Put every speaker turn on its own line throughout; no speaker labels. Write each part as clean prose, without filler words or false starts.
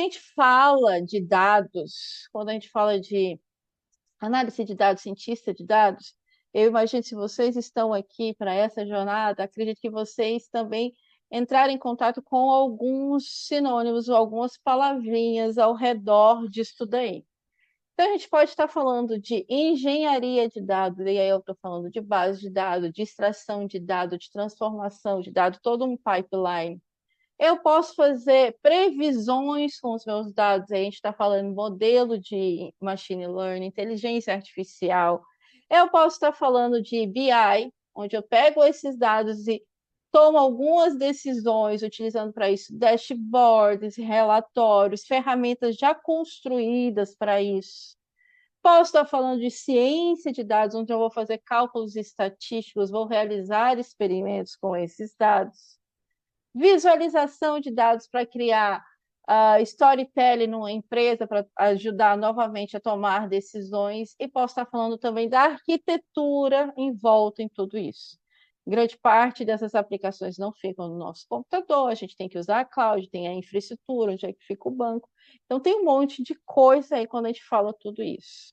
gente fala de dados, quando a gente fala de análise de dados, cientista de dados, eu imagino se vocês estão aqui para essa jornada, acredito que vocês também entrarem em contato com alguns sinônimos ou algumas palavrinhas ao redor disso daí. Então, a gente pode estar falando de engenharia de dados, e aí eu estou falando de base de dados, de extração de dados, de transformação de dados, todo um pipeline. Eu posso fazer previsões com os meus dados, aí a gente está falando modelo de machine learning, inteligência artificial. Eu posso estar falando de BI, onde eu pego esses dados e tomo algumas decisões utilizando para isso dashboards, relatórios, ferramentas já construídas para isso. Posso estar falando de ciência de dados, onde eu vou fazer cálculos estatísticos, vou realizar experimentos com esses dados. Visualização de dados para criar storytelling numa empresa, para ajudar novamente a tomar decisões, e posso estar falando também da arquitetura em volta em tudo isso. Grande parte dessas aplicações não ficam no nosso computador, a gente tem que usar a cloud, tem a infraestrutura, onde é que fica o banco. Então, tem um monte de coisa aí quando a gente fala tudo isso.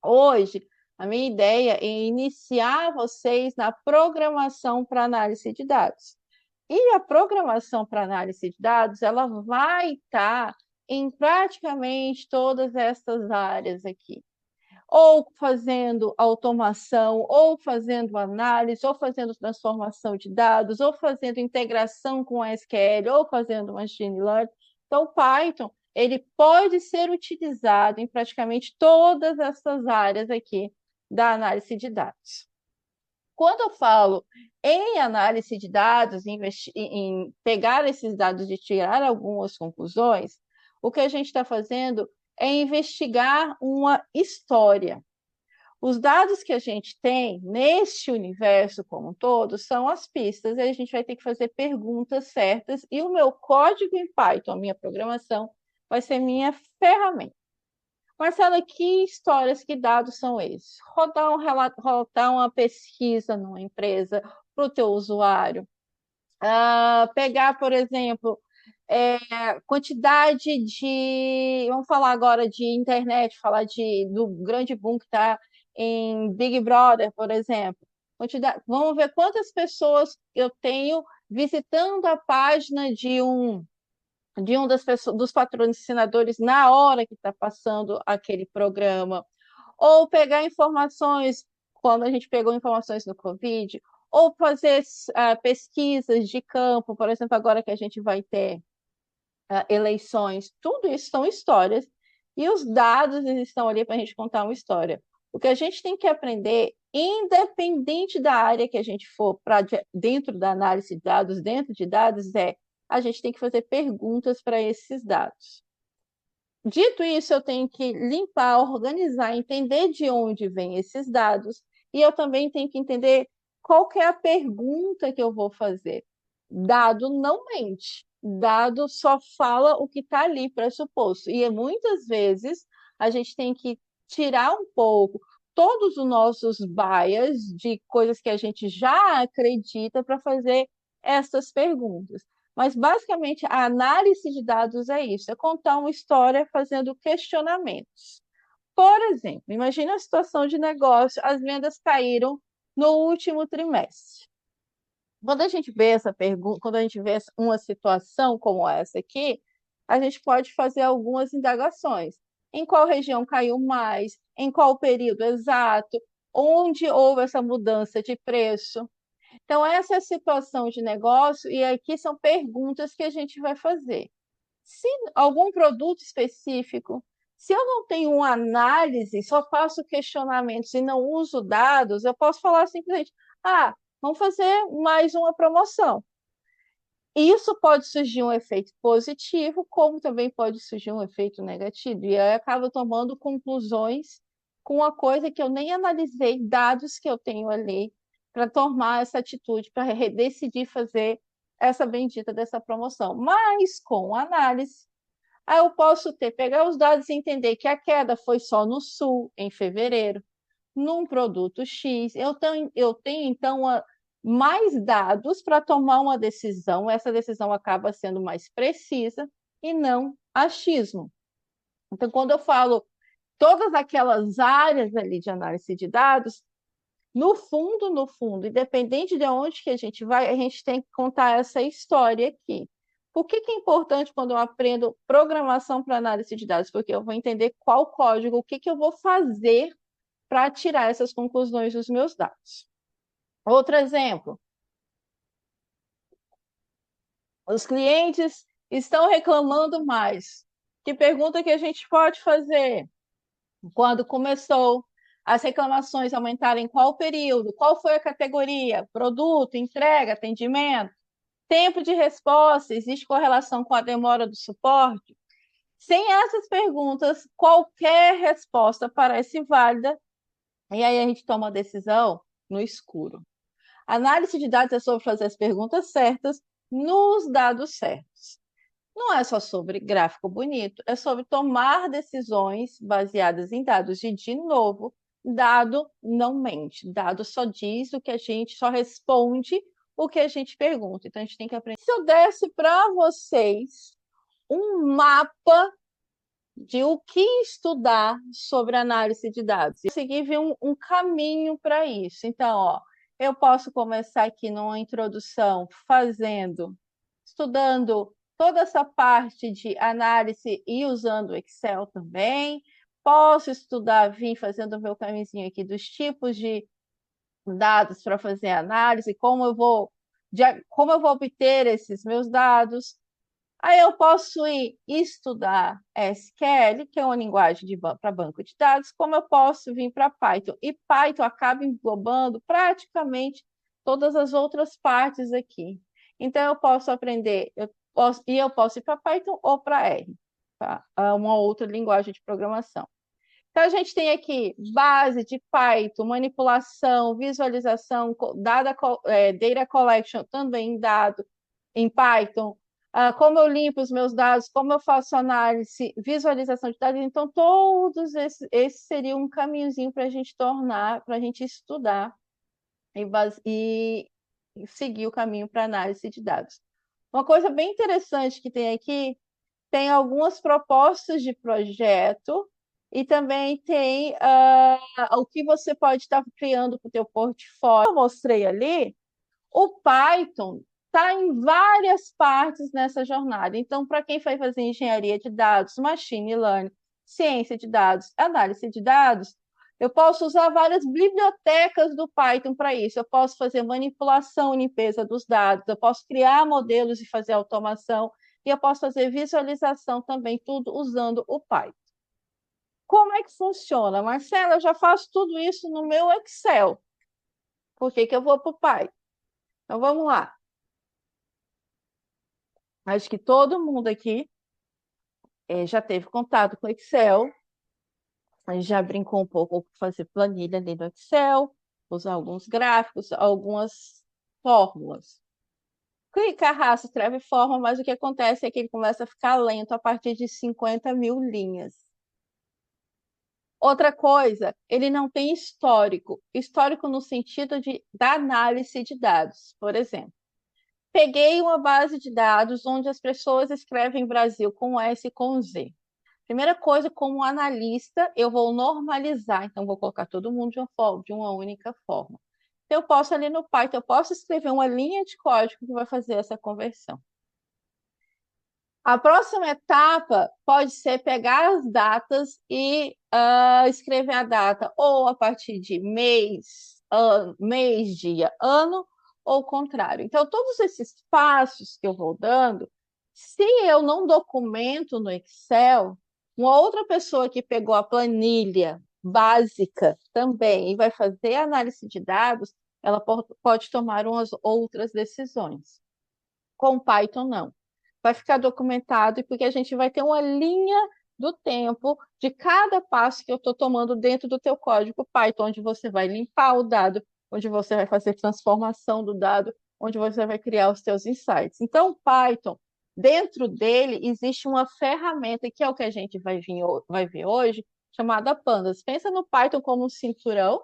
Hoje, a minha ideia é iniciar vocês na programação para análise de dados. E a programação para análise de dados, ela vai estar em praticamente todas essas áreas aqui. Ou fazendo automação, ou fazendo análise, ou fazendo transformação de dados, ou fazendo integração com SQL, ou fazendo machine learning. Então, o Python, ele pode ser utilizado em praticamente todas essas áreas aqui da análise de dados. Quando eu falo em análise de dados, em pegar esses dados e tirar algumas conclusões, o que a gente está fazendo é investigar uma história. Os dados que a gente tem neste universo como um todo são as pistas, e a gente vai ter que fazer perguntas certas, e o meu código em Python, a minha programação, vai ser minha ferramenta. Marcela, que histórias, que dados são esses? Rodar uma pesquisa numa empresa para o teu usuário. Pegar, por exemplo, quantidade de... Vamos falar agora de internet, falar do grande boom que está em Big Brother, por exemplo. Vamos ver quantas pessoas eu tenho visitando a página de um dos patrocinadores na hora que está passando aquele programa, ou pegar informações, quando a gente pegou informações no Covid, ou fazer pesquisas de campo, por exemplo, agora que a gente vai ter eleições, tudo isso são histórias, e os dados eles estão ali para a gente contar uma história. O que a gente tem que aprender, independente da área que a gente for, dentro da análise de dados, dentro de dados, a gente tem que fazer perguntas para esses dados. Dito isso, eu tenho que limpar, organizar, entender de onde vêm esses dados, e eu também tenho que entender qual que é a pergunta que eu vou fazer. Dado não mente, dado só fala o que está ali pressuposto. E muitas vezes a gente tem que tirar um pouco todos os nossos bias de coisas que a gente já acredita para fazer essas perguntas. Mas, basicamente, a análise de dados é isso, é contar uma história fazendo questionamentos. Por exemplo, imagine a situação de negócio, as vendas caíram no último trimestre. Quando a gente vê essa pergunta, quando a gente vê uma situação como essa aqui, a gente pode fazer algumas indagações. Em qual região caiu mais? Em qual período exato? Onde houve essa mudança de preço? Então, essa é a situação de negócio, e aqui são perguntas que a gente vai fazer. Se algum produto específico, se eu não tenho uma análise, só faço questionamentos e não uso dados, eu posso falar simplesmente: vamos fazer mais uma promoção. Isso pode surgir um efeito positivo, como também pode surgir um efeito negativo, e aí acaba tomando conclusões com uma coisa que eu nem analisei, dados que eu tenho ali, para tomar essa atitude, para decidir fazer essa bendita dessa promoção. Mas com análise, aí eu posso pegar os dados e entender que a queda foi só no sul, em fevereiro, num produto X. Eu tenho então, mais dados para tomar uma decisão, essa decisão acaba sendo mais precisa e não achismo. Então, quando eu falo todas aquelas áreas ali de análise de dados, no fundo, independente de onde que a gente vai, a gente tem que contar essa história aqui. Por que é importante quando eu aprendo programação para análise de dados? Porque eu vou entender qual código, o que eu vou fazer para tirar essas conclusões dos meus dados. Outro exemplo, os clientes estão reclamando mais. Que pergunta que a gente pode fazer? Quando começou as reclamações aumentarem, em qual período? Qual foi a categoria? Produto, entrega, atendimento? Tempo de resposta, existe correlação com a demora do suporte? Sem essas perguntas, qualquer resposta parece válida, e aí a gente toma a decisão no escuro. Análise de dados é sobre fazer as perguntas certas nos dados certos. Não é só sobre gráfico bonito, é sobre tomar decisões baseadas em dados. E, de novo, dado não mente. Dado só diz o que a gente, só responde o que a gente pergunta. Então, a gente tem que aprender. Se eu desse para vocês um mapa de o que estudar sobre análise de dados, eu consegui ver um caminho para isso. Então, ó, eu posso começar aqui numa introdução estudando toda essa parte de análise e usando o Excel também. Posso estudar, vir fazendo o meu caminhozinho aqui dos tipos de dados para fazer análise, como eu vou obter esses meus dados. Aí eu posso ir estudar SQL, que é uma linguagem para banco de dados, como eu posso vir para Python. E Python acaba englobando praticamente todas as outras partes aqui. Então, eu posso aprender, eu posso ir para Python ou para R, tá? Uma outra linguagem de programação. Então, a gente tem aqui base de Python, manipulação, visualização, data collection também em dado em Python, como eu limpo os meus dados, como eu faço análise, visualização de dados. Então, todos esse seria um caminhozinho para a gente tornar, para a gente estudar e seguir o caminho para análise de dados. Uma coisa bem interessante que tem aqui, tem algumas propostas de projeto e também tem o que você pode estar criando para o teu portfólio. Eu mostrei ali, o Python está em várias partes nessa jornada. Então, para quem vai fazer engenharia de dados, machine learning, ciência de dados, análise de dados, eu posso usar várias bibliotecas do Python para isso. Eu posso fazer manipulação e limpeza dos dados, eu posso criar modelos e fazer automação, e eu posso fazer visualização também, tudo usando o Python. Como é que funciona? Marcela, eu já faço tudo isso no meu Excel. Por que eu vou para o Python? Então, vamos lá. Acho que todo mundo aqui já teve contato com Excel, já brincou um pouco com fazer planilha ali no Excel, usar alguns gráficos, algumas fórmulas. Clica, arrasta, escreve fórmula, mas o que acontece é que ele começa a ficar lento a partir de 50 mil linhas. Outra coisa, ele não tem histórico. Histórico no sentido da análise de dados, por exemplo. Peguei uma base de dados onde as pessoas escrevem Brasil com S e com Z. Primeira coisa, como analista, eu vou normalizar, então vou colocar todo mundo de uma única forma. Então, eu posso ali no Python, eu posso escrever uma linha de código que vai fazer essa conversão. A próxima etapa pode ser pegar as datas e escrever a data ou a partir de mês, dia, ano, ou o contrário. Então, todos esses passos que eu vou dando, se eu não documento no Excel, uma outra pessoa que pegou a planilha básica também e vai fazer análise de dados, ela pode tomar umas outras decisões. Com Python, não. Vai ficar documentado e porque a gente vai ter uma linha do tempo de cada passo que eu estou tomando dentro do teu código Python, onde você vai limpar o dado, onde você vai fazer transformação do dado, onde você vai criar os teus insights. Então, o Python, dentro dele, existe uma ferramenta, que é o que a gente vai ver hoje, chamada Pandas. Pensa no Python como um cinturão,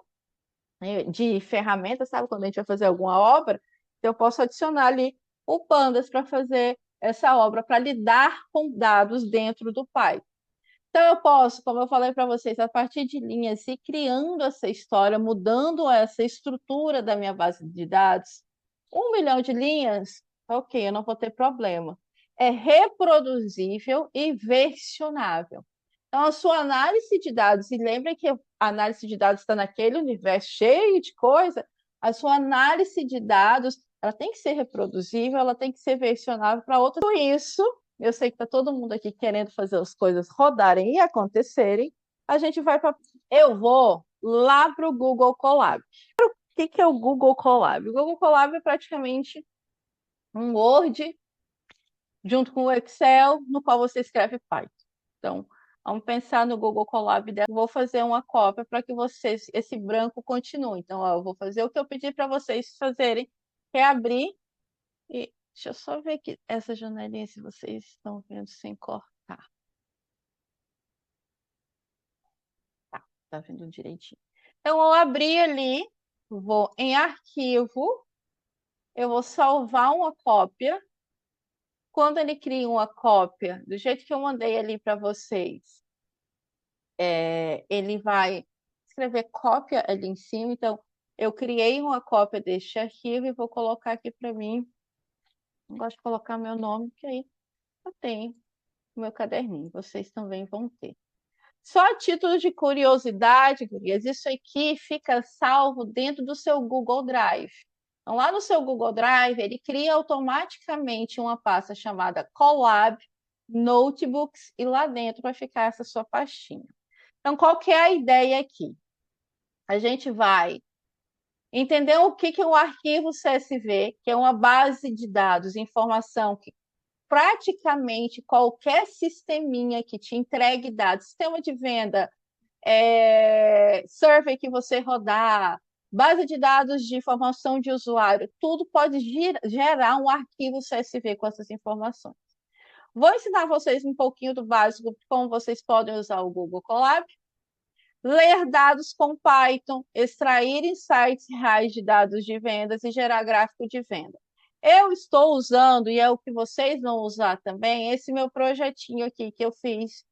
né, de ferramentas, sabe? Quando a gente vai fazer alguma obra, eu posso adicionar ali o Pandas para fazer essa obra para lidar com dados dentro do Python. Então, eu posso, como eu falei para vocês, a partir de linhas, ir criando essa história, mudando essa estrutura da minha base de dados. 1 milhão de linhas, ok, eu não vou ter problema. É reproduzível e versionável. Então, a sua análise de dados, e lembre que a análise de dados está naquele universo cheio de coisa, a sua análise de dados ela tem que ser reproduzível, ela tem que ser versionável para outras. Tudo isso, eu sei que está todo mundo aqui querendo fazer as coisas rodarem e acontecerem. A gente vai para. Eu vou lá para o Google Colab. O que é o Google Colab? O Google Colab é praticamente um Word junto com o Excel, no qual você escreve Python. Então, vamos pensar no Google Colab. Vou fazer uma cópia para que vocês, esse branco continue. Então, ó, eu vou fazer o que eu pedi para vocês fazerem, que é abrir e deixa eu só ver aqui essa janelinha, se vocês estão vendo sem cortar. Tá vendo direitinho. Então, eu abri ali, vou em arquivo, eu vou salvar uma cópia. Quando ele cria uma cópia, do jeito que eu mandei ali para vocês, ele vai escrever cópia ali em cima. Então, eu criei uma cópia deste arquivo e vou colocar aqui para mim. Não gosto de colocar meu nome, porque aí eu tenho o meu caderninho. Vocês também vão ter. Só a título de curiosidade, gurias, isso aqui fica salvo dentro do seu Google Drive. Então, lá no seu Google Drive, ele cria automaticamente uma pasta chamada Colab Notebooks e lá dentro vai ficar essa sua pastinha. Então, qual que é a ideia aqui? A gente vai entender o que é um arquivo CSV, que é uma base de dados, informação que praticamente qualquer sisteminha que te entregue dados, sistema de venda, survey que você rodar, base de dados de informação de usuário, tudo pode gerar um arquivo CSV com essas informações. Vou ensinar vocês um pouquinho do básico, como vocês podem usar o Google Colab, ler dados com Python, extrair insights reais de dados de vendas e gerar gráfico de venda. Eu estou usando, e é o que vocês vão usar também, esse meu projetinho aqui que eu fiz,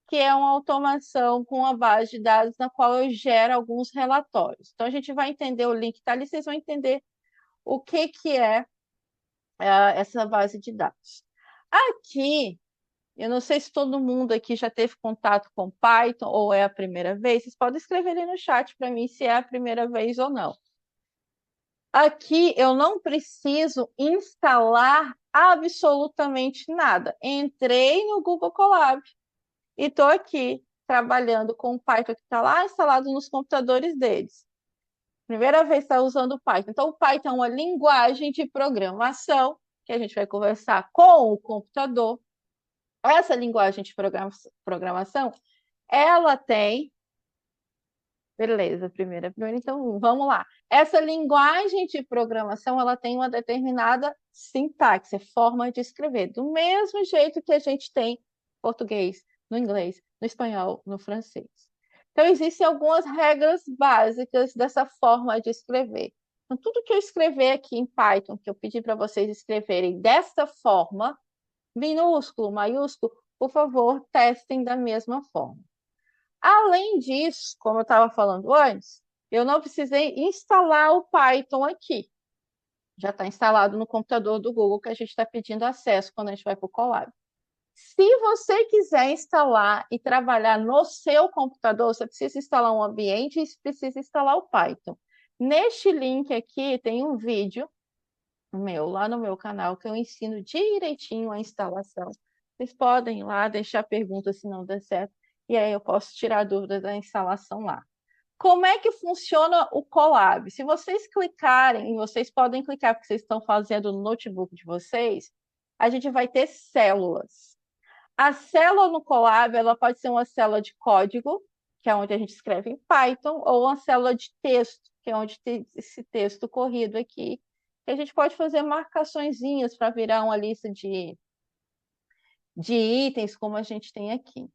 que é uma automação com uma base de dados na qual eu gero alguns relatórios. Então, a gente vai entender o link que está ali, vocês vão entender o que é essa base de dados. Aqui, eu não sei se todo mundo aqui já teve contato com Python ou é a primeira vez. Vocês podem escrever ali no chat para mim se é a primeira vez ou não. Aqui eu não preciso instalar absolutamente nada. Entrei no Google Colab e estou aqui trabalhando com o Python que está lá instalado nos computadores deles. Primeira vez que está usando o Python. Então, o Python é uma linguagem de programação que a gente vai conversar com o computador. Essa linguagem de programação, ela tem. Beleza, primeira. Então, vamos lá. Essa linguagem de programação, ela tem uma determinada sintaxe, forma de escrever, do mesmo jeito que a gente tem português, no inglês, no espanhol, no francês. Então, existem algumas regras básicas dessa forma de escrever. Então, tudo que eu escrever aqui em Python, que eu pedi para vocês escreverem desta forma, minúsculo, maiúsculo, por favor, testem da mesma forma. Além disso, como eu estava falando antes, eu não precisei instalar o Python aqui. Já está instalado no computador do Google que a gente está pedindo acesso quando a gente vai para o Colab. Se você quiser instalar e trabalhar no seu computador, você precisa instalar um ambiente e precisa instalar o Python. Neste link aqui tem um vídeo meu, lá no meu canal, que eu ensino direitinho a instalação. Vocês podem ir lá deixar perguntas se não der certo, e aí eu posso tirar dúvidas da instalação lá. Como é que funciona o Colab? Se vocês clicarem, vocês podem clicar porque vocês estão fazendo no notebook de vocês, a gente vai ter células. A célula no Colab, ela pode ser uma célula de código, que é onde a gente escreve em Python, ou uma célula de texto, que é onde tem esse texto corrido aqui, que a gente pode fazer marcaçõezinhas para virar uma lista de itens, como a gente tem aqui.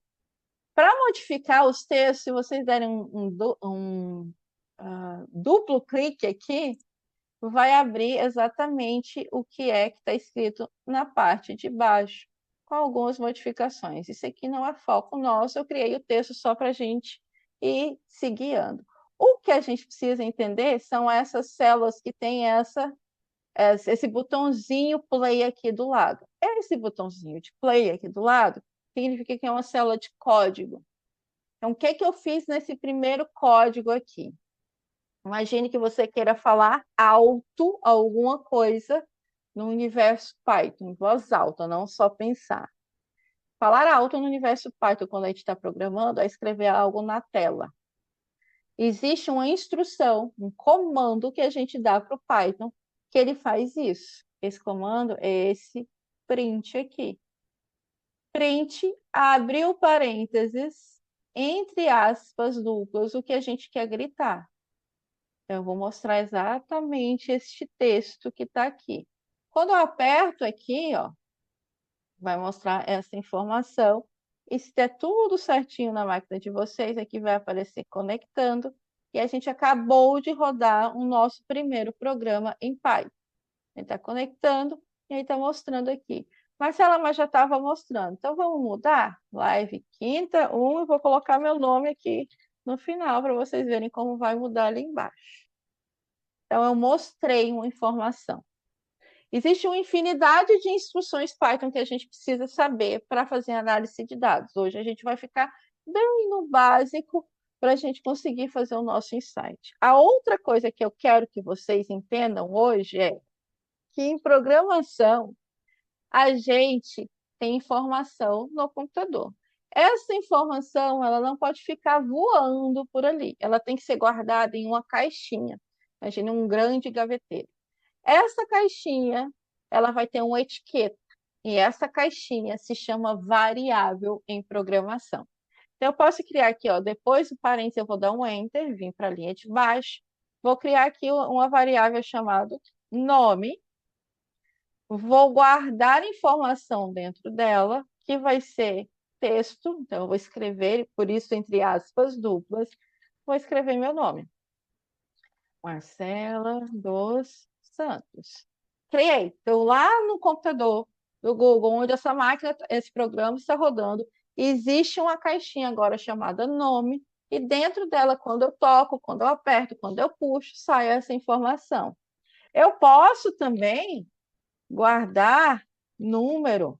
Para modificar os textos, se vocês derem um duplo clique aqui, vai abrir exatamente o que é que está escrito na parte de baixo, com algumas modificações. Isso aqui não é foco nosso, eu criei o texto só para a gente ir se guiando. O que a gente precisa entender são essas células que têm esse botãozinho play aqui do lado. Esse botãozinho de play aqui do lado significa que é uma célula de código. Então, o que que eu fiz nesse primeiro código aqui? Imagine que você queira falar alto alguma coisa no universo Python, em voz alta, não só pensar. Falar alto no universo Python, quando a gente está programando, é escrever algo na tela. Existe uma instrução, um comando que a gente dá para o Python que ele faz isso. Esse comando é esse print aqui. Print, abre o parênteses, entre aspas duplas, o que a gente quer gritar. Eu vou mostrar exatamente este texto que está aqui. Quando eu aperto aqui, ó, vai mostrar essa informação. E se der tudo certinho na máquina de vocês, aqui vai aparecer conectando. E a gente acabou de rodar o nosso primeiro programa em Python. Ele está conectando e aí está mostrando aqui. Marcela, mas já estava mostrando. Então vamos mudar? Live quinta, e vou colocar meu nome aqui no final para vocês verem como vai mudar ali embaixo. Então, eu mostrei uma informação. Existe uma infinidade de instruções Python que a gente precisa saber para fazer análise de dados. Hoje a gente vai ficar bem no básico para a gente conseguir fazer o nosso insight. A outra coisa que eu quero que vocês entendam hoje é que em programação a gente tem informação no computador. Essa informação ela não pode ficar voando por ali, ela tem que ser guardada em uma caixinha. Imagine um grande gaveteiro. Essa caixinha, ela vai ter uma etiqueta, e essa caixinha se chama variável em programação. Então, eu posso criar aqui, ó, depois do parênteses, eu vou dar um Enter, vim para a linha de baixo, vou criar aqui uma variável chamada nome, vou guardar informação dentro dela, que vai ser texto, então eu vou escrever, por isso, entre aspas, duplas, vou escrever meu nome. Marcela dos Santos. Criei. Então, lá no computador do Google, onde essa máquina, esse programa está rodando, existe uma caixinha agora chamada nome, e dentro dela, quando eu toco, quando eu aperto, quando eu puxo, sai essa informação. Eu posso também guardar número,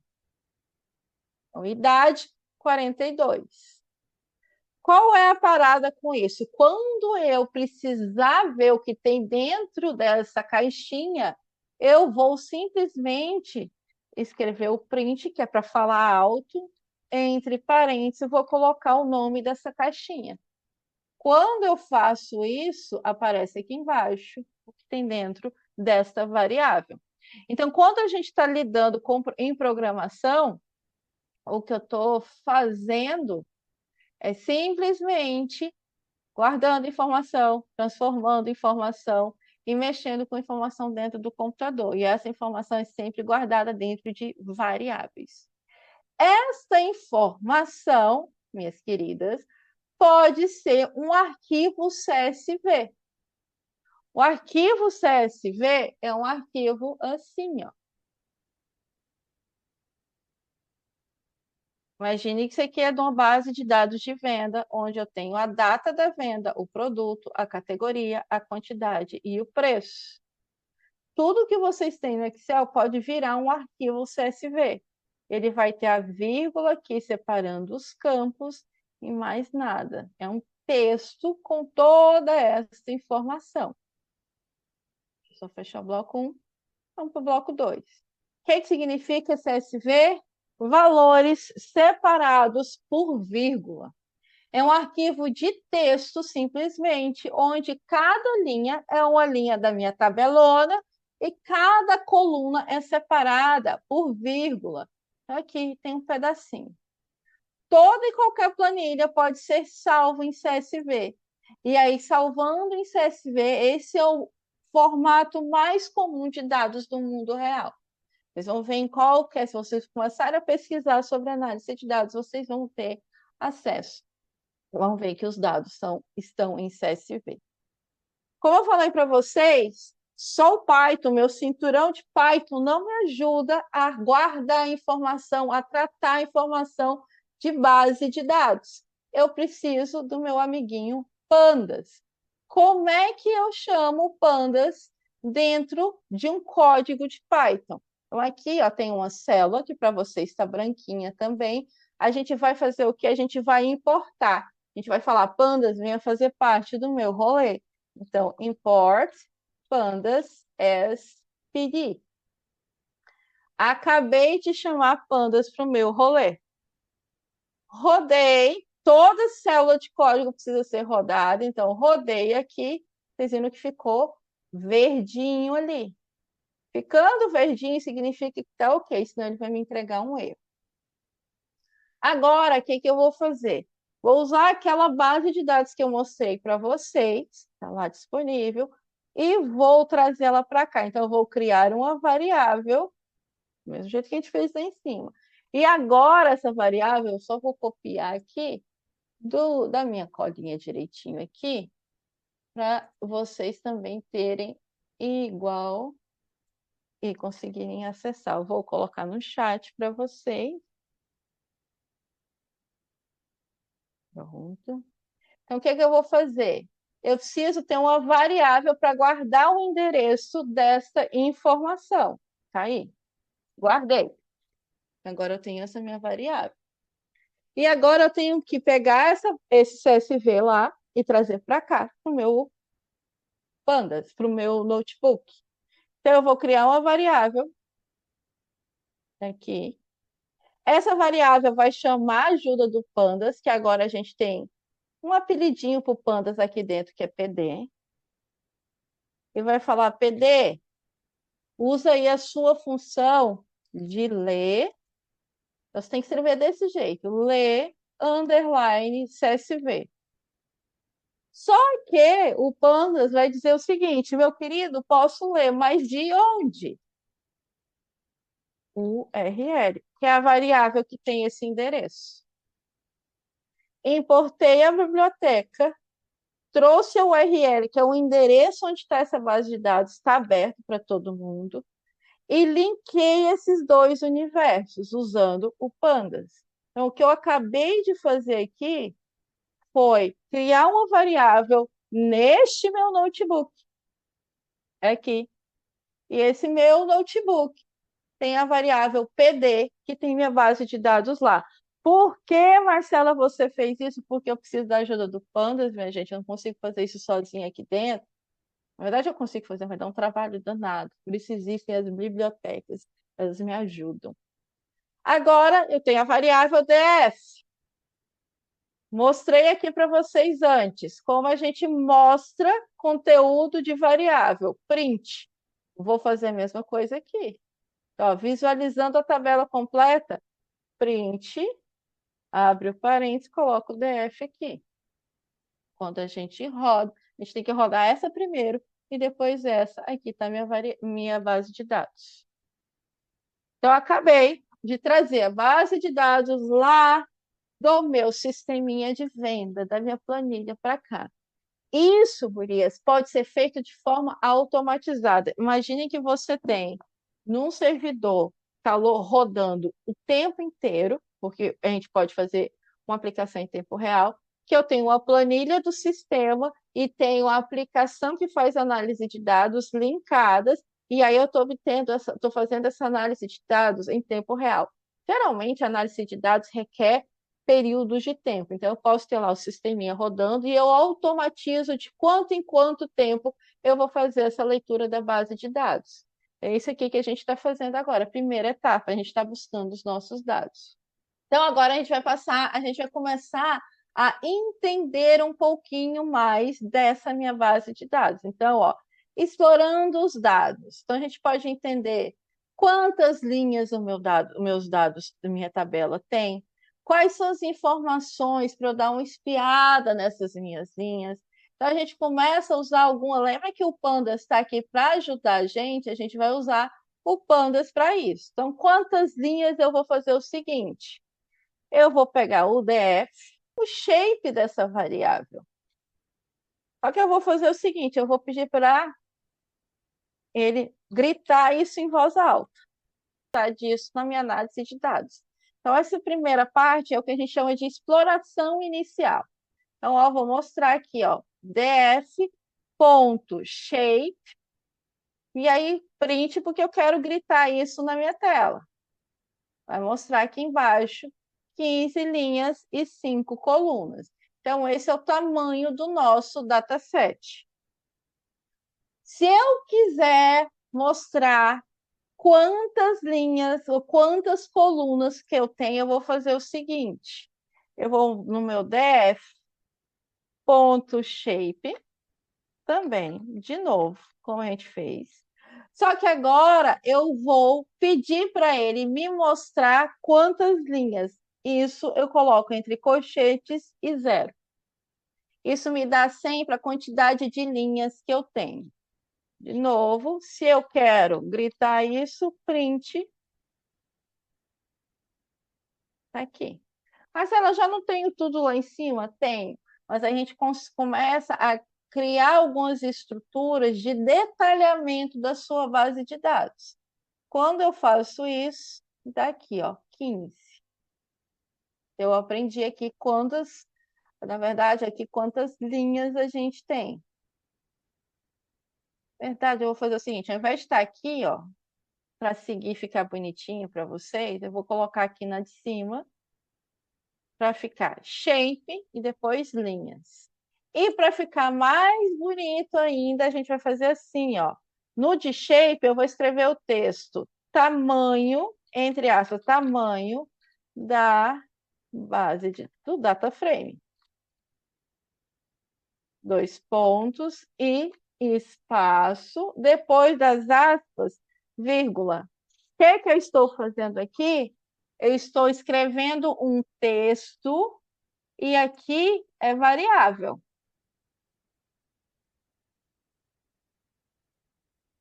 então, idade 42. Qual é a parada com isso? Quando eu precisar ver o que tem dentro dessa caixinha, eu vou simplesmente escrever o print, que é para falar alto, entre parênteses, vou colocar o nome dessa caixinha. Quando eu faço isso, aparece aqui embaixo o que tem dentro desta variável. Então, quando a gente está lidando em programação, o que eu estou fazendo é simplesmente guardando informação, transformando informação e mexendo com informação dentro do computador. E essa informação é sempre guardada dentro de variáveis. Esta informação, minhas queridas, pode ser um arquivo CSV. O arquivo CSV é um arquivo assim, ó. Imagine que isso aqui é de uma base de dados de venda, onde eu tenho a data da venda, o produto, a categoria, a quantidade e o preço. Tudo que vocês têm no Excel pode virar um arquivo CSV. Ele vai ter a vírgula aqui separando os campos e mais nada. É um texto com toda essa informação. Só fechar o bloco 1, vamos para o bloco 2. O que significa CSV? Valores separados por vírgula. É um arquivo de texto, simplesmente, onde cada linha é uma linha da minha tabelona e cada coluna é separada por vírgula. Aqui tem um pedacinho. Toda e qualquer planilha pode ser salvo em CSV. E aí, salvando em CSV, esse é o formato mais comum de dados do mundo real. Vocês vão ver em qualquer, se vocês começarem a pesquisar sobre análise de dados, vocês vão ter acesso. Vão ver que os dados estão em CSV. Como eu falei para vocês, Só o Python, meu cinturão de Python, não me ajuda a guardar informação, a tratar informação de base de dados. Eu preciso do meu amiguinho Pandas. Como é que eu chamo Pandas dentro de um código de Python? Então, aqui ó, tem uma célula que para você está branquinha também. A gente vai fazer o que? A gente vai importar. A gente vai falar, Pandas, venha fazer parte do meu rolê. Então, import pandas as PD. Acabei de chamar pandas para o meu rolê. Rodei, toda célula de código precisa ser rodada, então rodei aqui, vocês viram que ficou verdinho ali. Ficando verdinho significa que está ok, senão ele vai me entregar um erro. Agora, o que eu vou fazer? Vou usar aquela base de dados que eu mostrei para vocês, está lá disponível, e vou trazer ela para cá. Então, eu vou criar uma variável, do mesmo jeito que a gente fez lá em cima. E agora, essa variável, eu só vou copiar aqui da minha colinha direitinho aqui, para vocês também terem igual e conseguirem acessar. Eu vou colocar no chat para vocês. Pronto. Então, o que eu vou fazer? Eu preciso ter uma variável para guardar o endereço dessa informação. Tá aí? Guardei. Agora eu tenho essa minha variável. E agora eu tenho que pegar esse CSV lá e trazer para cá, para o meu Pandas, para o meu notebook. Então, eu vou criar uma variável aqui. Essa variável vai chamar a ajuda do Pandas, que agora a gente tem um apelidinho para o Pandas aqui dentro, que é PD. E vai falar, PD, usa aí a sua função de ler. Você tem que escrever desse jeito, ler underline CSV. Só que o Pandas vai dizer o seguinte, meu querido, posso ler, mas de onde? URL, que é a variável que tem esse endereço. Importei a biblioteca, trouxe a URL, que é o endereço onde está essa base de dados, está aberto para todo mundo, e linkei esses dois universos usando o Pandas. Então, o que eu acabei de fazer aqui foi criar uma variável neste meu notebook, aqui. E esse meu notebook tem a variável PD, que tem minha base de dados lá. Por que, Marcela, você fez isso? Porque eu preciso da ajuda do Pandas, minha gente. Eu não consigo fazer isso sozinha aqui dentro. Na verdade, eu consigo fazer, mas dá um trabalho danado. Por isso existem as bibliotecas. Elas me ajudam. Agora, eu tenho a variável df. Mostrei aqui para vocês antes como a gente mostra conteúdo de variável. Print. Vou fazer a mesma coisa aqui. Ó, visualizando a tabela completa, print, abre o parênteses, coloca o DF aqui. Quando a gente roda, a gente tem que rodar essa primeiro e depois essa. Aqui está minha base de dados. Então, eu acabei de trazer a base de dados lá do meu sisteminha de venda, da minha planilha para cá. Isso, gurias, pode ser feito de forma automatizada. Imagine que você tem num servidor calor rodando o tempo inteiro, porque a gente pode fazer uma aplicação em tempo real, que eu tenho uma planilha do sistema e tenho a aplicação que faz análise de dados linkadas, e aí eu estou fazendo essa análise de dados em tempo real. Geralmente, a análise de dados requer períodos de tempo. Então, eu posso ter lá o sisteminha rodando e eu automatizo de quanto em quanto tempo eu vou fazer essa leitura da base de dados. É isso aqui que a gente está fazendo agora. Primeira etapa, a gente está buscando os nossos dados. Então, agora a gente vai começar a entender um pouquinho mais dessa minha base de dados. Então, ó, explorando os dados. Então, a gente pode entender quantas linhas os meus dados da minha tabela tem, quais são as informações para eu dar uma espiada nessas minhas linhas. Então, a gente começa a usar alguma. Lembra que o Pandas está aqui para ajudar a gente vai usar o Pandas para isso. Então, quantas linhas eu vou fazer o seguinte? Eu vou pegar o df, o shape dessa variável. Só que eu vou fazer o seguinte, eu vou pedir para ele gritar isso em voz alta, tá? Disso na minha análise de dados. Então, essa primeira parte é o que a gente chama de exploração inicial. Então, ó, vou mostrar aqui, ó, df.shape, e aí print, porque eu quero gritar isso na minha tela. Vai mostrar aqui embaixo 15 linhas e 5 colunas. Então, esse é o tamanho do nosso dataset. Se eu quiser mostrar quantas linhas ou quantas colunas que eu tenho, eu vou fazer o seguinte. Eu vou no meu df.shape, também, de novo, como a gente fez. Só que agora eu vou pedir para ele me mostrar quantas linhas. Isso eu coloco entre colchetes e zero. Isso me dá sempre a quantidade de linhas que eu tenho. De novo, se eu quero gritar isso, print, tá aqui. Mas ela já não tenho tudo lá em cima? Tenho. Mas a gente começa a criar algumas estruturas de detalhamento da sua base de dados. Quando eu faço isso, daqui, ó, 15. Eu aprendi aqui quantas, na verdade, aqui quantas linhas a gente tem. Na verdade, eu vou fazer o seguinte, ao invés de estar aqui, ó, para seguir ficar bonitinho para vocês, eu vou colocar aqui na de cima para ficar shape e depois linhas. E para ficar mais bonito ainda, a gente vai fazer assim, ó. No de shape, eu vou escrever o texto tamanho, entre aspas, tamanho da base do data frame. Dois pontos e espaço, depois das aspas, vírgula. O que eu estou fazendo aqui? Eu estou escrevendo um texto e aqui é variável.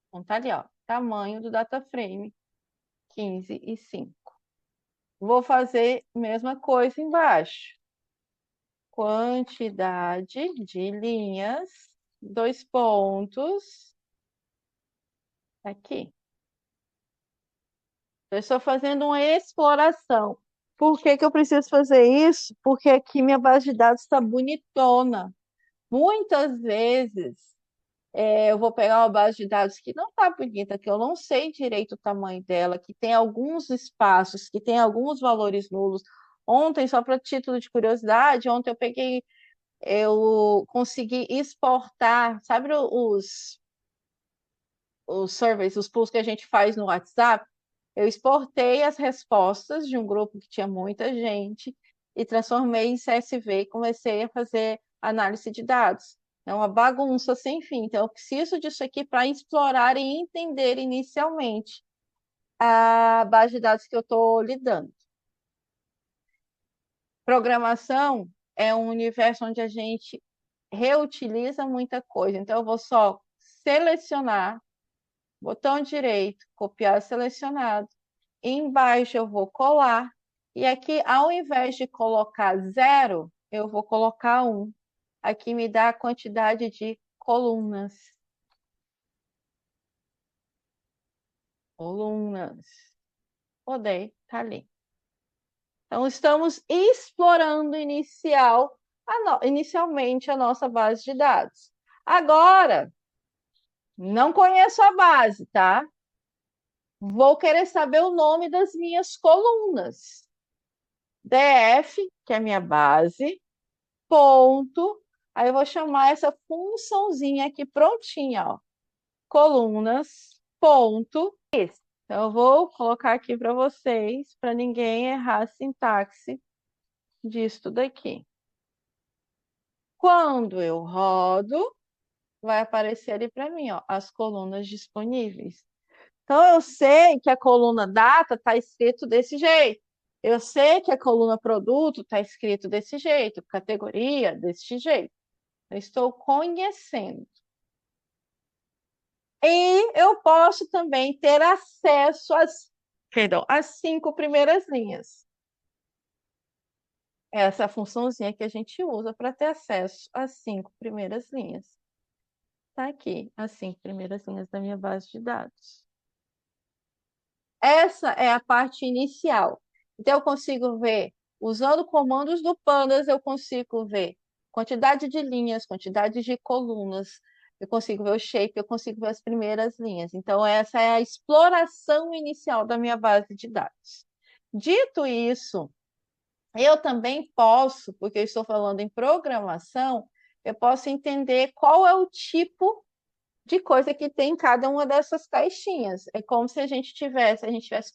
Então, tá ali, ó, tamanho do data frame, 15 e 5. Vou fazer a mesma coisa embaixo. Quantidade de linhas, dois pontos, aqui. Eu estou fazendo uma exploração. Por que que eu preciso fazer isso? Porque aqui minha base de dados está bonitona. Muitas vezes eu vou pegar uma base de dados que não está bonita, que eu não sei direito o tamanho dela, que tem alguns espaços, que tem alguns valores nulos. Ontem, só para título de curiosidade, ontem eu consegui exportar, sabe os surveys, os pools que a gente faz no WhatsApp? Eu exportei as respostas de um grupo que tinha muita gente e transformei em CSV e comecei a fazer análise de dados. É uma bagunça sem fim. Então, eu preciso disso aqui para explorar e entender inicialmente a base de dados que eu estou lidando. Programação é um universo onde a gente reutiliza muita coisa. Então, eu vou só selecionar, botão direito, copiar selecionado. Embaixo eu vou colar. E aqui, ao invés de colocar zero, eu vou colocar 1. Aqui me dá a quantidade de colunas. Colunas. Podei, tá ali. Então, estamos explorando inicialmente a nossa base de dados. Agora, não conheço a base, tá? Vou querer saber o nome das minhas colunas. DF, que é a minha base, ponto. Aí eu vou chamar essa funçãozinha aqui prontinha, ó. Colunas, ponto. Então, eu vou colocar aqui para vocês, para ninguém errar a sintaxe disso daqui. Quando eu rodo, vai aparecer ali para mim, ó, as colunas disponíveis. Então, eu sei que a coluna data está escrito desse jeito. Eu sei que a coluna produto está escrito desse jeito, categoria desse jeito. Eu estou conhecendo. E eu posso também ter acesso às 5 primeiras linhas. Essa é a funçãozinha que a gente usa para ter acesso às 5 primeiras linhas. Está aqui, as 5 primeiras linhas da minha base de dados. Essa é a parte inicial. Então, eu consigo ver, usando comandos do Pandas, eu consigo ver quantidade de linhas, quantidade de colunas, eu consigo ver o shape, eu consigo ver as primeiras linhas. Então, essa é a exploração inicial da minha base de dados. Dito isso, eu também posso, porque eu estou falando em programação, eu posso entender qual é o tipo de coisa que tem em cada uma dessas caixinhas. É como se a gente tivesse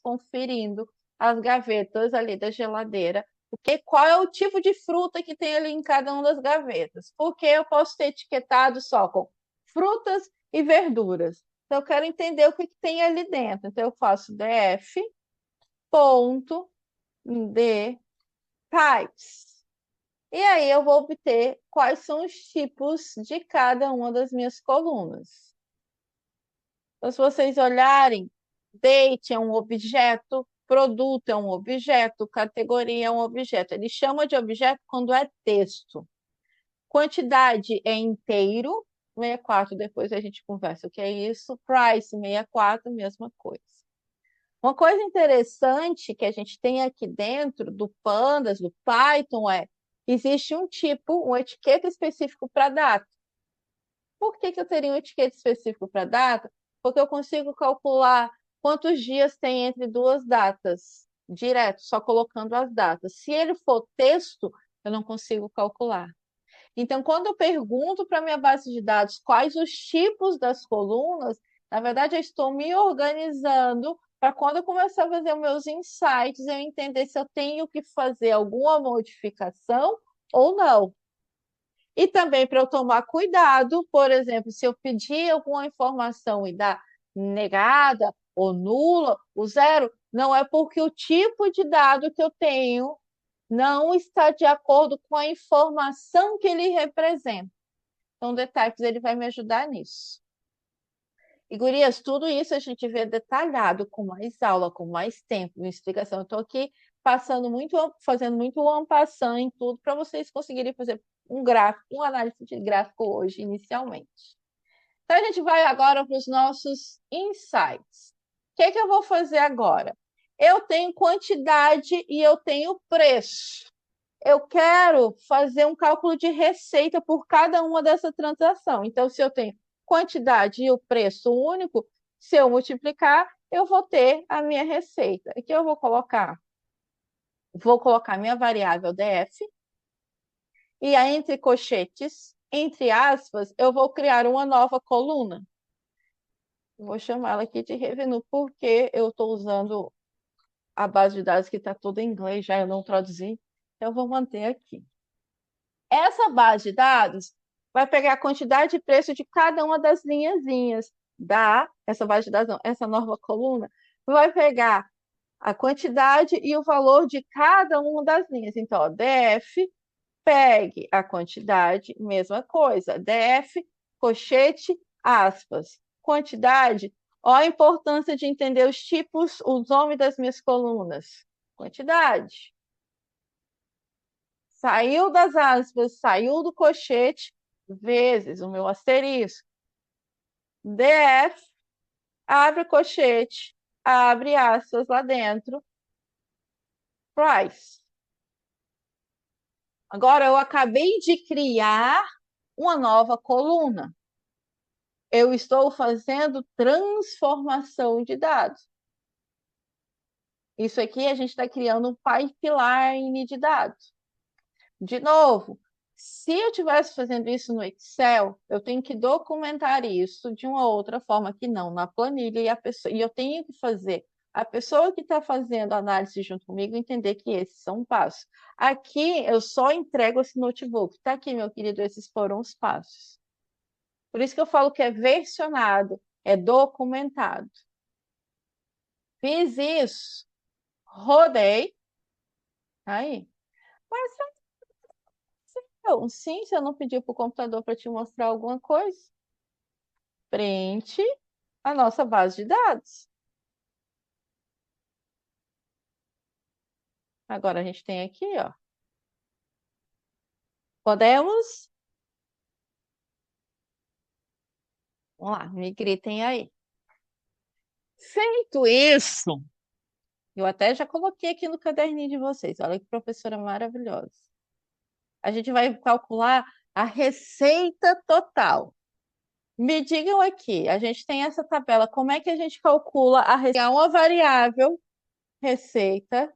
conferindo as gavetas ali da geladeira, porque qual é o tipo de fruta que tem ali em cada uma das gavetas? Porque eu posso ter etiquetado só com frutas e verduras. Então eu quero entender o que tem ali dentro. Então eu faço df ponto d types. E aí eu vou obter quais são os tipos de cada uma das minhas colunas. Então, se vocês olharem, date é um objeto, produto é um objeto, categoria é um objeto. Ele chama de objeto quando é texto. Quantidade é inteiro, 64, depois a gente conversa o que é isso. Price, 64, mesma coisa. Uma coisa interessante que a gente tem aqui dentro do Pandas, do Python, existe um tipo, uma etiqueta específico para data. Por que eu teria um etiqueta específico para data? Porque eu consigo calcular quantos dias tem entre duas datas, direto, só colocando as datas. Se ele for texto, eu não consigo calcular. Então, quando eu pergunto para a minha base de dados quais os tipos das colunas, na verdade, eu estou me organizando para quando eu começar a fazer os meus insights, eu entender se eu tenho que fazer alguma modificação ou não. E também para eu tomar cuidado, por exemplo, se eu pedir alguma informação e dar negada ou nula, o zero, não é porque o tipo de dado que eu tenho não está de acordo com a informação que ele representa. Então, o Detypes ele vai me ajudar nisso. E, gurias, tudo isso a gente vê detalhado, com mais aula, com mais tempo, explicação. Eu estou aqui passando muito, fazendo muito en passant em tudo para vocês conseguirem fazer um gráfico, uma análise de gráfico hoje, inicialmente. Então, a gente vai agora para os nossos insights. O que é que eu vou fazer agora? Eu tenho quantidade e eu tenho preço. Eu quero fazer um cálculo de receita por cada uma dessa transação. Então, se eu tenho quantidade e o preço único, se eu multiplicar, eu vou ter a minha receita. Aqui eu vou colocar minha variável df, e aí, entre colchetes, entre aspas, eu vou criar uma nova coluna. Vou chamá-la aqui de revenue, porque eu estou usando a base de dados que está toda em inglês, já eu não traduzi, então eu vou manter aqui. Essa base de dados vai pegar a quantidade e preço de cada uma das linhazinhas essa base de dados, não, essa nova coluna, vai pegar a quantidade e o valor de cada uma das linhas. Então, ó, df, pegue a quantidade, mesma coisa, df, colchete, aspas, quantidade, ó a importância de entender os tipos, os nomes das minhas colunas. Quantidade. Saiu das aspas, saiu do colchete, vezes o meu asterisco. df, abre colchete, abre aspas lá dentro, price. Agora, eu acabei de criar uma nova coluna. Eu estou fazendo transformação de dados. Isso aqui a gente está criando um pipeline de dados. De novo, se eu estivesse fazendo isso no Excel, eu tenho que documentar isso de uma outra forma que não na planilha e eu tenho que fazer a pessoa que está fazendo a análise junto comigo entender que esses são passos. Aqui eu só entrego esse notebook. Está aqui, meu querido, esses foram os passos. Por isso que eu falo que é versionado, é documentado. Fiz isso, rodei, aí. Mas sim, se eu não pedir para o computador para te mostrar alguma coisa, print a nossa base de dados. Agora a gente tem aqui, ó. Podemos Vamos lá, me gritem aí. Feito isso, eu até já coloquei aqui no caderninho de vocês. Olha que professora maravilhosa. A gente vai calcular a receita total. Me digam aqui, a gente tem essa tabela, como é que a gente calcula a receita? É uma variável, receita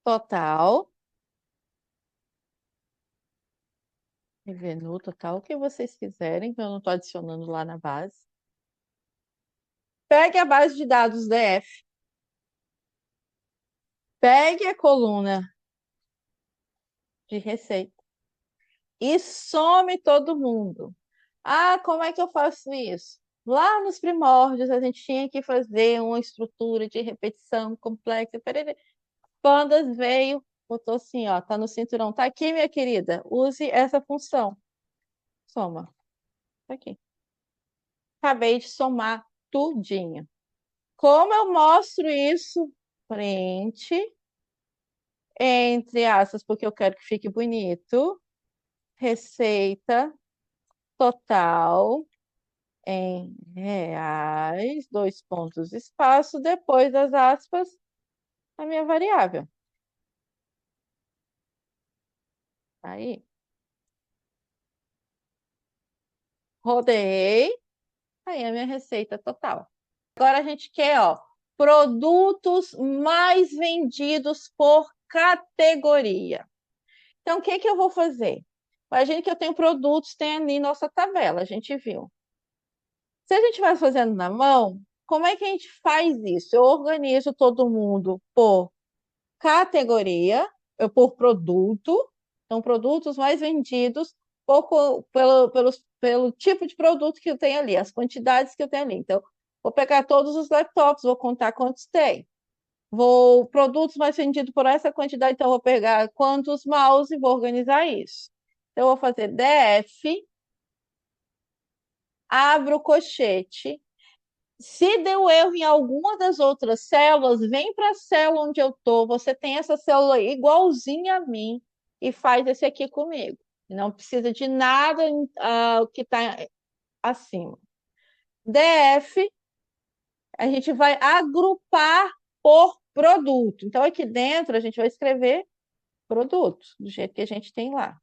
total, revenue total, o que vocês quiserem, que eu não estou adicionando lá na base. Pegue a base de dados DF, pegue a coluna de receita e some todo mundo. Ah, como é que eu faço isso? Lá nos primórdios, a gente tinha que fazer uma estrutura de repetição complexa. Pandas veio, botou assim, ó, tá no cinturão. Tá aqui, minha querida. Use essa função. Soma. Tá aqui. Acabei de somar tudinho. Como eu mostro isso? Print, entre aspas, porque eu quero que fique bonito. Receita total em reais, dois pontos, espaço, depois das aspas, a minha variável. Aí, rodei, aí a minha receita total. Agora a gente quer, ó, produtos mais vendidos por categoria. Então, o que que eu vou fazer? Imagine que eu tenho produtos, tem ali nossa tabela, a gente viu. Se a gente vai fazendo na mão, como é que a gente faz isso? Eu organizo todo mundo por categoria, por produto, então produtos mais vendidos pelo tipo de produto que eu tenho ali, as quantidades que eu tenho ali. Então, vou pegar todos os laptops, vou contar quantos tem. Vou produtos mais vendidos por essa quantidade, então vou pegar quantos mouse e vou organizar isso. Então, eu vou fazer DF, abro o colchete. Se deu erro em alguma das outras células, vem para a célula onde eu estou. Você tem essa célula igualzinha a mim e faz esse aqui comigo. Não precisa de nada que está acima. DF, a gente vai agrupar por produto. Então, aqui dentro, a gente vai escrever produto, do jeito que a gente tem lá.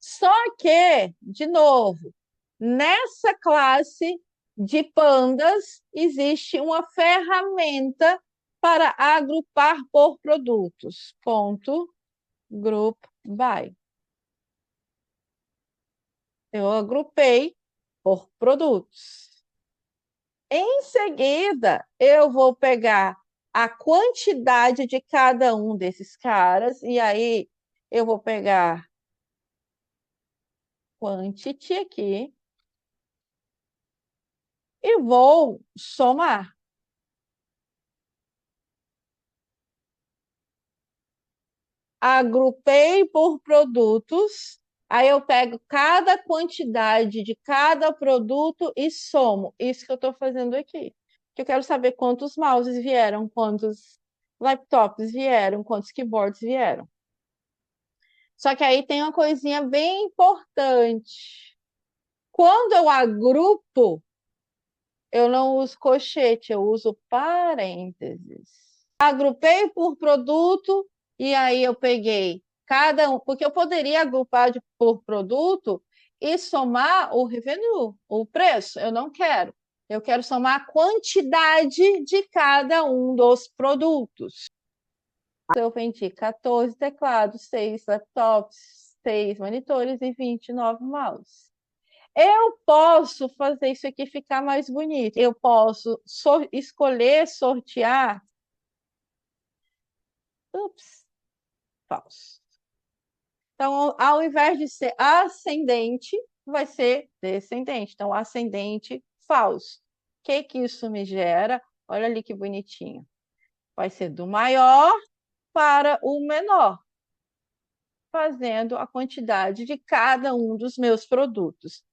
Só que, de novo, nessa classe de pandas existe uma ferramenta para agrupar por produtos. Ponto, group by. Eu agrupei por produtos. Em seguida, eu vou pegar a quantidade de cada um desses caras, e aí eu vou pegar quantity aqui e vou somar. Agrupei por produtos, aí eu pego cada quantidade de cada produto e somo. Isso que eu estou fazendo aqui. Que eu quero saber quantos mouses vieram, quantos laptops vieram, quantos keyboards vieram. Só que aí tem uma coisinha bem importante. Quando eu agrupo, eu não uso colchete, eu uso parênteses. Agrupei por produto e aí eu peguei cada um, porque eu poderia agrupar por produto e somar o revenue, o preço. Eu não quero. Eu quero somar a quantidade de cada um dos produtos. Eu vendi 14 teclados, 6 laptops, 6 monitores e 29 mouses. Eu posso fazer isso aqui ficar mais bonito. Eu posso escolher sortear. Ups, falso. Então, ao invés de ser ascendente, vai ser descendente. Então, ascendente, falso. O que que isso me gera? Olha ali que bonitinho. Vai ser do maior para o menor, fazendo a quantidade de cada um dos meus produtos.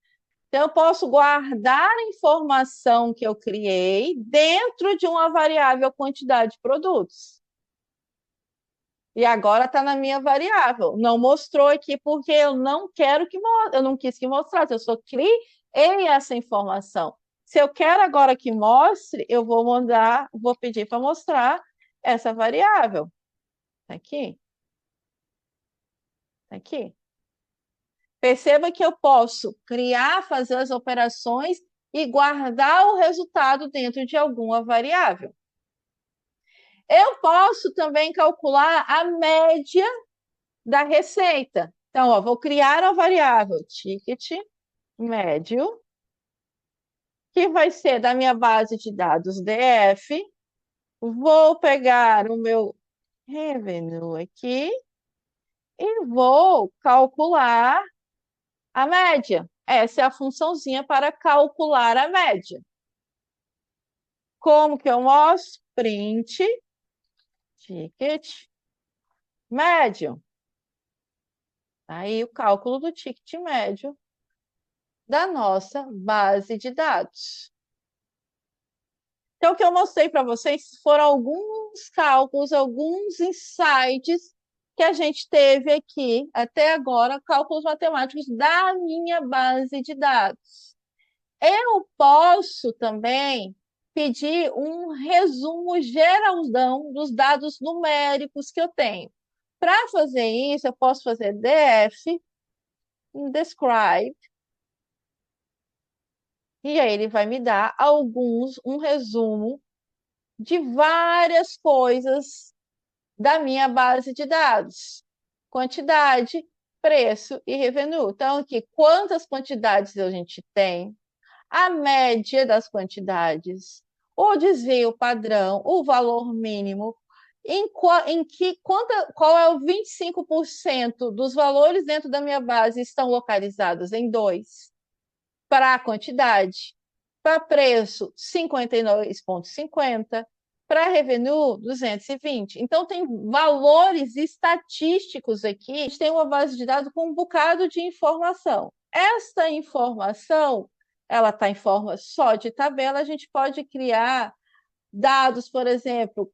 Então, eu posso guardar a informação que eu criei dentro de uma variável quantidade de produtos. E agora está na minha variável. Não mostrou aqui porque eu não quero que mostre, eu não quis que mostrasse, eu só criei essa informação. Se eu quero agora que mostre, eu vou mandar, vou pedir para mostrar essa variável. Tá aqui, tá aqui. Perceba que eu posso criar, fazer as operações e guardar o resultado dentro de alguma variável. Eu posso também calcular a média da receita. Então, ó, vou criar a variável ticket médio, que vai ser da minha base de dados DF. Vou pegar o meu revenue aqui e vou calcular a média. Essa é a funçãozinha para calcular a média. Como que eu mostro? Print ticket médio. Aí o cálculo do ticket médio da nossa base de dados. Então, o que eu mostrei para vocês foram alguns cálculos, alguns insights que a gente teve aqui até agora, cálculos matemáticos da minha base de dados. Eu posso também pedir um resumo geralzão dos dados numéricos que eu tenho. Para fazer isso, eu posso fazer df describe, e aí ele vai me dar um resumo de várias coisas da minha base de dados. Quantidade, preço e revenue. Então, aqui, quantas quantidades a gente tem, a média das quantidades, o desvio padrão, o valor mínimo, qual é o 25% dos valores dentro da minha base estão localizados em 2 para a quantidade, para preço 52,50, para revenue 220. Então, tem valores estatísticos aqui. A gente tem uma base de dados com um bocado de informação. Esta informação, ela está em forma só de tabela, a gente pode criar dados, por exemplo,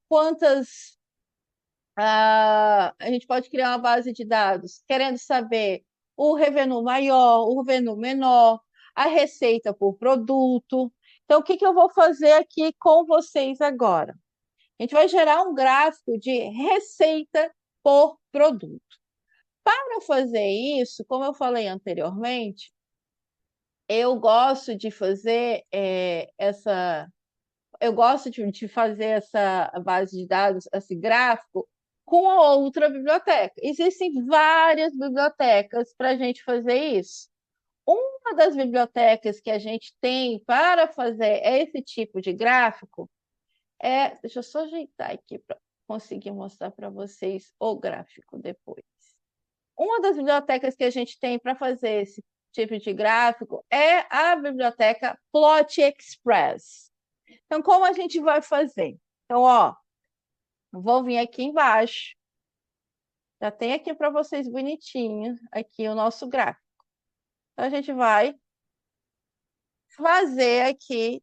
a gente pode criar uma base de dados querendo saber o revenue maior, o revenue menor, a receita por produto. Então, o que eu vou fazer aqui com vocês agora? A gente vai gerar um gráfico de receita por produto. Para fazer isso, como eu falei anteriormente, eu gosto de fazer eu gosto de fazer essa base de dados, esse gráfico, com a outra biblioteca. Existem várias bibliotecas para a gente fazer isso. Uma das bibliotecas que a gente tem para fazer esse tipo de gráfico deixa eu só ajeitar aqui para conseguir mostrar para vocês o gráfico depois. Uma das bibliotecas que a gente tem para fazer esse tipo de gráfico é a biblioteca Plot Express. Então, como a gente vai fazer? Então, ó, vou vir aqui embaixo. Já tem aqui para vocês bonitinho aqui o nosso gráfico. Então, a gente vai fazer aqui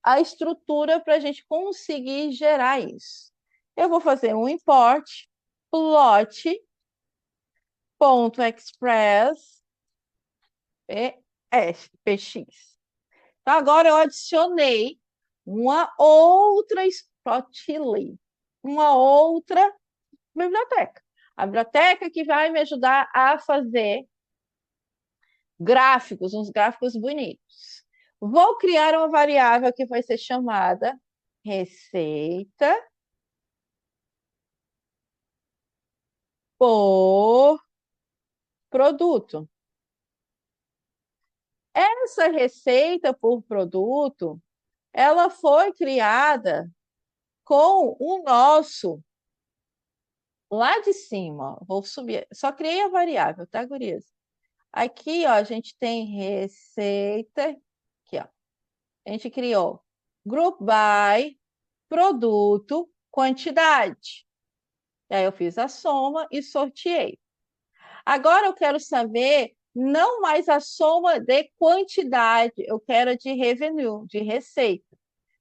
a estrutura para a gente conseguir gerar isso. Eu vou fazer um import plot.express px. Então, agora eu adicionei uma outra Spotly, uma outra biblioteca. A biblioteca que vai me ajudar a fazer gráficos, uns gráficos bonitos. Vou criar uma variável que vai ser chamada receita por produto. Essa receita por produto, ela foi criada com o nosso lá de cima. Vou subir, só criei a variável, tá, gurias? Aqui, ó, a gente tem receita, aqui, ó. A gente criou group by produto quantidade. E aí eu fiz a soma e sorteei. Agora eu quero saber não mais a soma de quantidade, eu quero de revenue, de receita.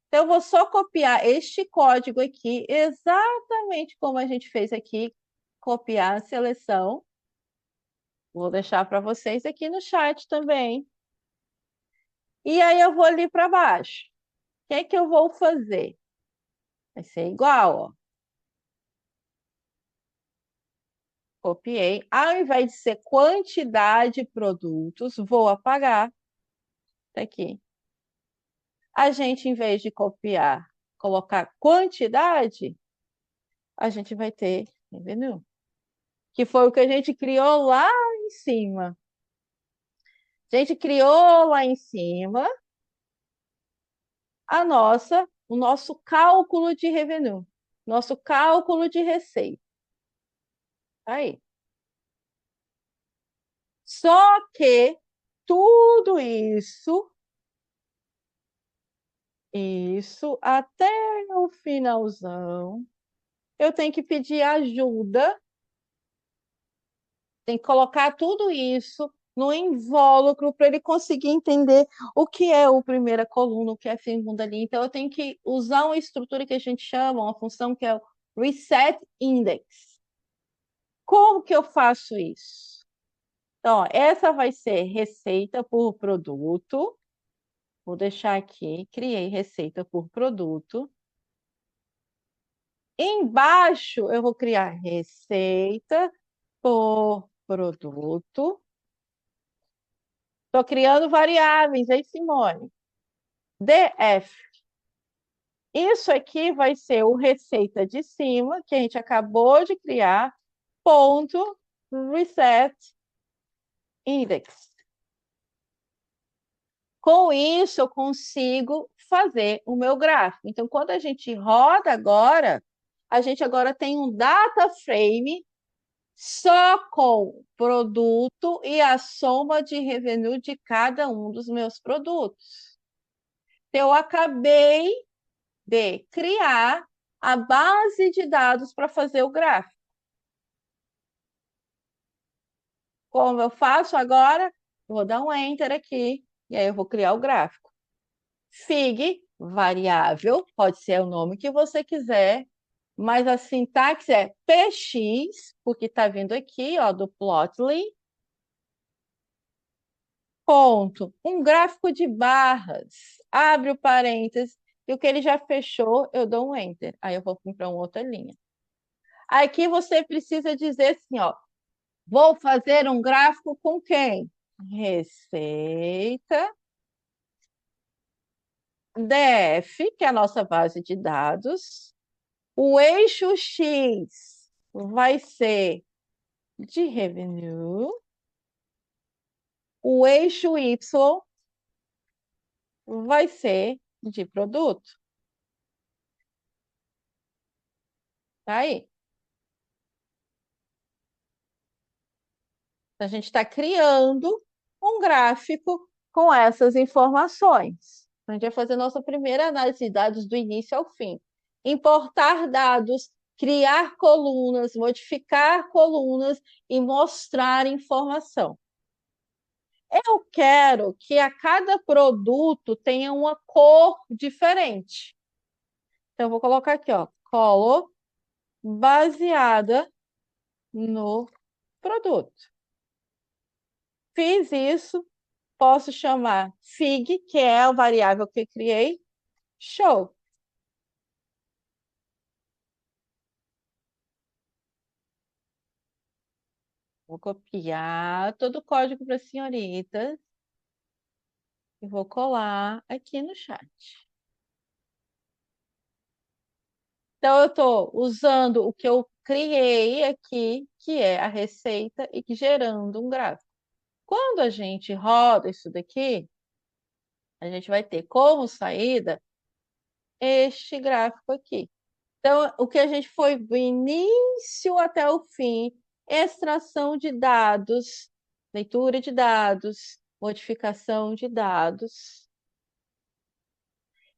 Então, eu vou só copiar este código aqui, exatamente como a gente fez aqui copiar a seleção. Vou deixar para vocês aqui no chat também. E aí eu vou ali para baixo. O que é que eu vou fazer? Vai ser igual, ó. Copiei. Ao invés de ser quantidade de produtos, vou apagar. Tá aqui. A gente, em vez de copiar, colocar quantidade, a gente vai ter revenue, que foi o que a gente criou lá em cima. A gente criou lá em cima o nosso cálculo de revenue, nosso cálculo de receita. Aí. Só que tudo isso até o finalzão, eu tenho que pedir ajuda, tem que colocar tudo isso no invólucro para ele conseguir entender o que é a primeira coluna, o que é a segunda linha. Então, eu tenho que usar uma estrutura que a gente chama, uma função que é o Reset Index. Como que eu faço isso? Então, ó, essa vai ser receita por produto. Vou deixar aqui, criei receita por produto. Embaixo, eu vou criar receita por produto. Estou criando variáveis, hein, Simone? DF. Isso aqui vai ser o receita de cima, que a gente acabou de criar, ponto reset index. Com isso, eu consigo fazer o meu gráfico. Então, quando a gente roda agora, a gente agora tem um data frame só com produto e a soma de revenue de cada um dos meus produtos. Eu acabei de criar a base de dados para fazer o gráfico. Como eu faço agora? Vou dar um Enter aqui e aí eu vou criar o gráfico. Fig, variável, pode ser o nome que você quiser, mas a sintaxe é px, porque está vindo aqui, ó, do Plotly, ponto, um gráfico de barras, abre o parênteses, e o que ele já fechou, eu dou um Enter. Aí eu vou para uma outra linha. Aqui você precisa dizer assim, ó, vou fazer um gráfico com quem? Receita, DF, que é a nossa base de dados. O eixo X vai ser de revenue. O eixo Y vai ser de produto. Tá aí. A gente está criando um gráfico com essas informações. A gente vai fazer nossa primeira análise de dados do início ao fim. Importar dados, criar colunas, modificar colunas e mostrar informação. Eu quero que a cada produto tenha uma cor diferente. Então, eu vou colocar aqui, ó, color baseada no produto. Fiz isso, posso chamar fig, que é a variável que eu criei, show. Vou copiar todo o código para a senhorita e vou colar aqui no chat. Então, eu estou usando o que eu criei aqui, que é a receita, e gerando um gráfico. Quando a gente roda isso daqui, a gente vai ter como saída este gráfico aqui. Então, o que a gente foi do início até o fim, extração de dados, leitura de dados, modificação de dados.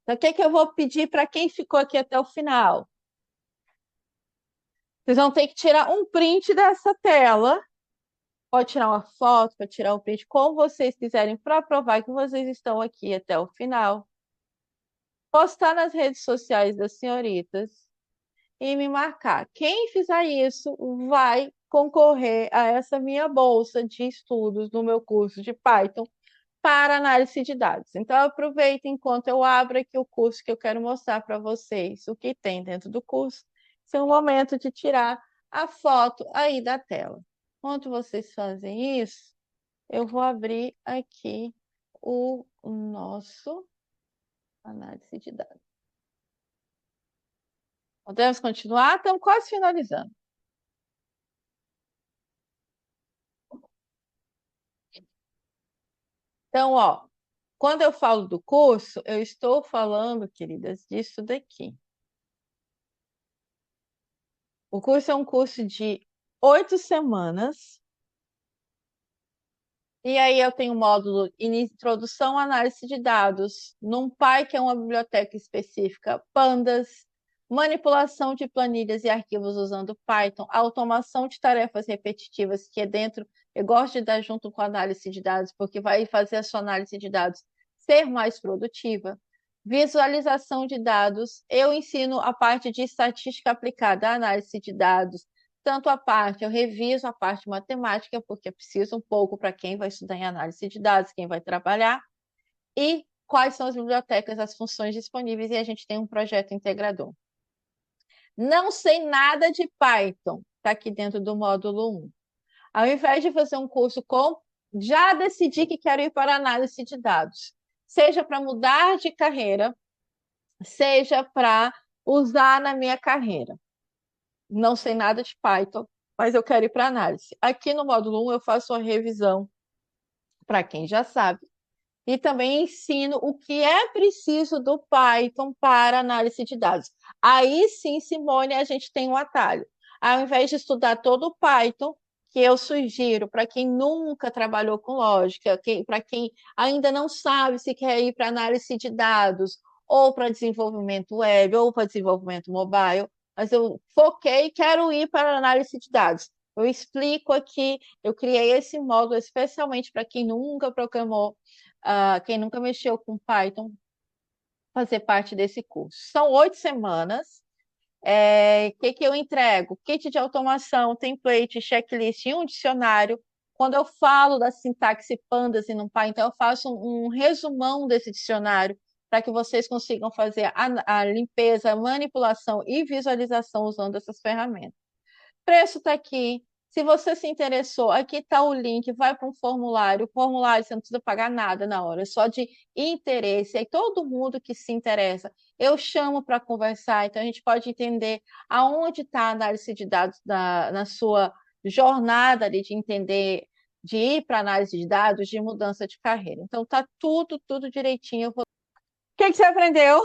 Então, o que é que eu vou pedir para quem ficou aqui até o final? Vocês vão ter que tirar um print dessa tela. Pode tirar uma foto, pode tirar um print, como vocês quiserem, para provar que vocês estão aqui até o final. Postar nas redes sociais das senhoritas e me marcar. Quem fizer isso vai concorrer a essa minha bolsa de estudos no meu curso de Python para análise de dados. Então, aproveita enquanto eu abro aqui o curso que eu quero mostrar para vocês o que tem dentro do curso. Esse é o momento de tirar a foto aí da tela. Enquanto vocês fazem isso, eu vou abrir aqui o nosso análise de dados. Podemos continuar? Estamos quase finalizando. Então, ó, quando eu falo do curso, eu estou falando, queridas, disso daqui. O curso é um curso de 8 semanas. E aí eu tenho o módulo Introdução à Análise de Dados, NumPy, que é uma biblioteca específica, Pandas, manipulação de planilhas e arquivos usando Python, automação de tarefas repetitivas, que é dentro, eu gosto de dar junto com a análise de dados, porque vai fazer a sua análise de dados ser mais produtiva. Visualização de dados, eu ensino a parte de estatística aplicada à análise de dados, tanto a parte, eu reviso a parte matemática, porque precisa um pouco para quem vai estudar em análise de dados, quem vai trabalhar, e quais são as bibliotecas, as funções disponíveis, e a gente tem um projeto integrador. Não sei nada de Python, está aqui dentro do módulo 1. Ao invés de fazer um curso com, já decidi que quero ir para análise de dados, seja para mudar de carreira, seja para usar na minha carreira. Não sei nada de Python, mas eu quero ir para análise. Aqui no módulo 1 eu faço a revisão para quem já sabe e também ensino o que é preciso do Python para análise de dados. Aí sim, Simone, a gente tem um atalho. Ao invés de estudar todo o Python, que eu sugiro para quem nunca trabalhou com lógica, para quem ainda não sabe se quer ir para análise de dados, ou para desenvolvimento web, ou para desenvolvimento mobile, mas eu foquei e quero ir para análise de dados. Eu explico aqui, eu criei esse módulo especialmente para quem nunca programou, quem nunca mexeu com Python, fazer parte desse curso. São 8 semanas. Que eu entrego? Kit de automação, template, checklist e um dicionário. Quando eu falo da sintaxe Pandas e NumPy, então eu faço um resumão desse dicionário para que vocês consigam fazer a limpeza, a manipulação e visualização usando essas ferramentas. Preço está aqui. Se você se interessou, aqui está o link, vai para um formulário. O formulário você não precisa pagar nada na hora, é só de interesse. Aí todo mundo que se interessa, eu chamo para conversar, então a gente pode entender aonde está a análise de dados na sua jornada ali de entender, de ir para análise de dados, de mudança de carreira. Então está tudo direitinho. O que você aprendeu?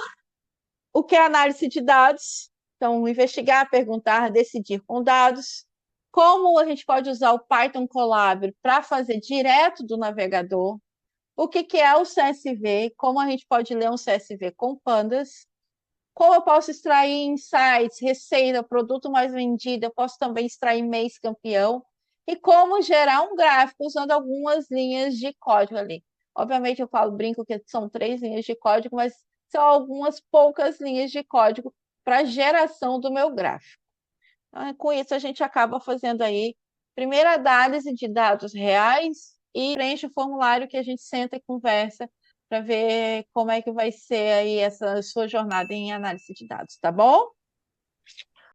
O que é análise de dados? Então, investigar, perguntar, decidir com dados. Como a gente pode usar o Python Colab para fazer direto do navegador. O que é o CSV? Como a gente pode ler um CSV com pandas. Como eu posso extrair insights, receita, produto mais vendido. Eu posso também extrair mês campeão. E como gerar um gráfico usando algumas linhas de código ali. Obviamente, eu falo, brinco que são 3 linhas de código, mas são algumas poucas linhas de código para geração do meu gráfico. Então, com isso, a gente acaba fazendo aí primeira análise de dados reais e preenche o formulário que a gente senta e conversa para ver como é que vai ser aí essa sua jornada em análise de dados, tá bom?